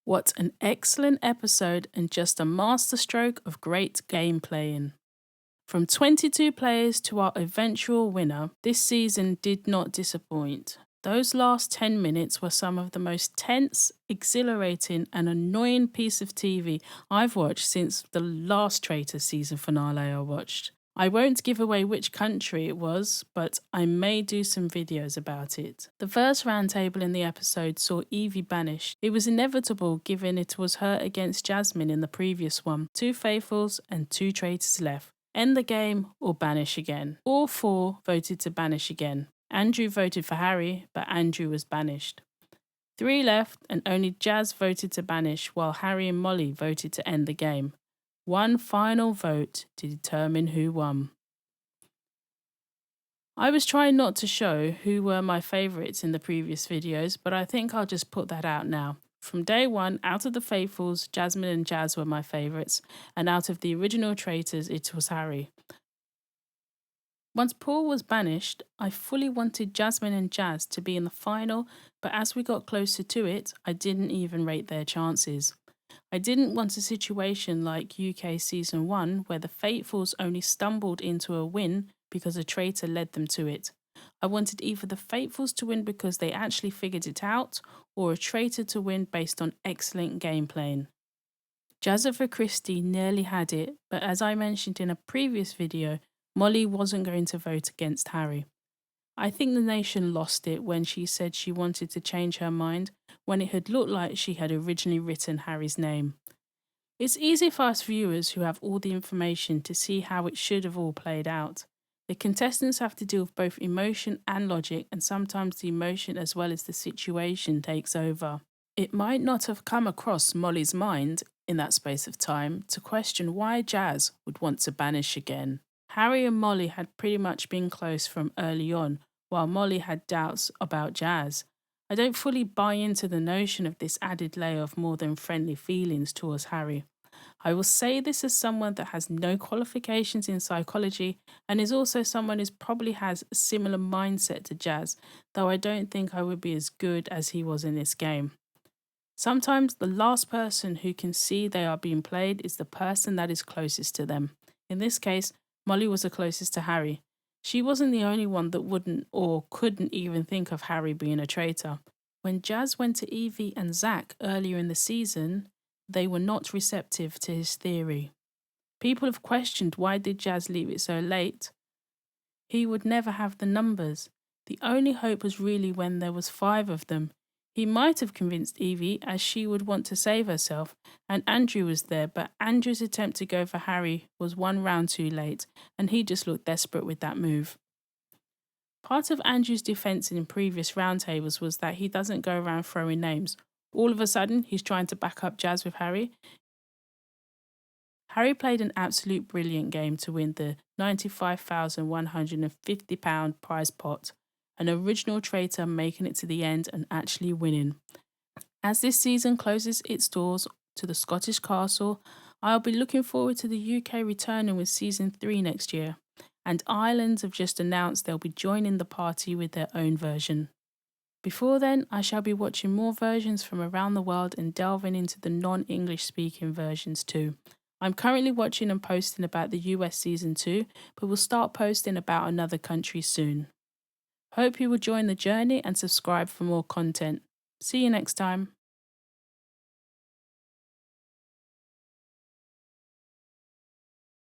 What an excellent episode and just a masterstroke of great game playing. From 22 players to our eventual winner, this season did not disappoint. Those last 10 minutes were some of the most tense, exhilarating, and annoying piece of TV I've watched since the last Traitors season finale I watched. I won't give away which country it was, but I may do some videos about it. The first roundtable in the episode saw Evie banished. It was inevitable given it was her against Jasmine in the previous one. 2 faithfuls and 2 traitors left. End the game or banish again. All 4 voted to banish again. Andrew voted for Harry, but Andrew was banished. 3 left and only Jazz voted to banish while Harry and Molly voted to end the game. One final vote to determine who won. I was trying not to show who were my favourites in the previous videos, but I think I'll just put that out now. From day one, out of the faithfuls, Jasmine and Jazz were my favourites, and out of the original traitors, it was Harry. Once Paul was banished, I fully wanted Jasmine and Jazz to be in the final, but as we got closer to it, I didn't even rate their chances. I didn't want a situation like UK Season 1 where the faithfuls only stumbled into a win because a traitor led them to it. I wanted either the faithfuls to win because they actually figured it out, or a traitor to win based on excellent game playing. Jazza Christie nearly had it, but as I mentioned in a previous video, Molly wasn't going to vote against Harry. I think the nation lost it when she said she wanted to change her mind when it had looked like she had originally written Harry's name. It's easy for us viewers who have all the information to see how it should have all played out. The contestants have to deal with both emotion and logic, and sometimes the emotion as well as the situation takes over. It might not have come across Molly's mind in that space of time to question why Jazz would want to banish again. Harry and Molly had pretty much been close from early on, while Molly had doubts about Jazz. I don't fully buy into the notion of this added layer of more than friendly feelings towards Harry. I will say this as someone that has no qualifications in psychology and is also someone who probably has a similar mindset to Jazz, though I don't think I would be as good as he was in this game. Sometimes the last person who can see they are being played is the person that is closest to them. In this case, Molly was the closest to Harry. She wasn't the only one that wouldn't or couldn't even think of Harry being a traitor. When Jazz went to Evie and Zach earlier in the season, they were not receptive to his theory. People have questioned why did Jazz leave it so late. He would never have the numbers. The only hope was really when there was 5 of them. He might have convinced Evie as she would want to save herself, and Andrew was there, but Andrew's attempt to go for Harry was 1 round too late, and he just looked desperate with that move. Part of Andrew's defence in previous roundtables was that he doesn't go around throwing names. All of a sudden, he's trying to back up Jazz with Harry. Harry played an absolute brilliant game to win the £95,150 prize pot, an original traitor making it to the end and actually winning. As this season closes its doors to the Scottish castle, I'll be looking forward to the UK returning with Season 3 next year, and Ireland have just announced they'll be joining the party with their own version. Before then, I shall be watching more versions from around the world and delving into the non-English speaking versions too. I'm currently watching and posting about the US Season 2, but will start posting about another country soon. Hope you will join the journey and subscribe for more content. See you next time.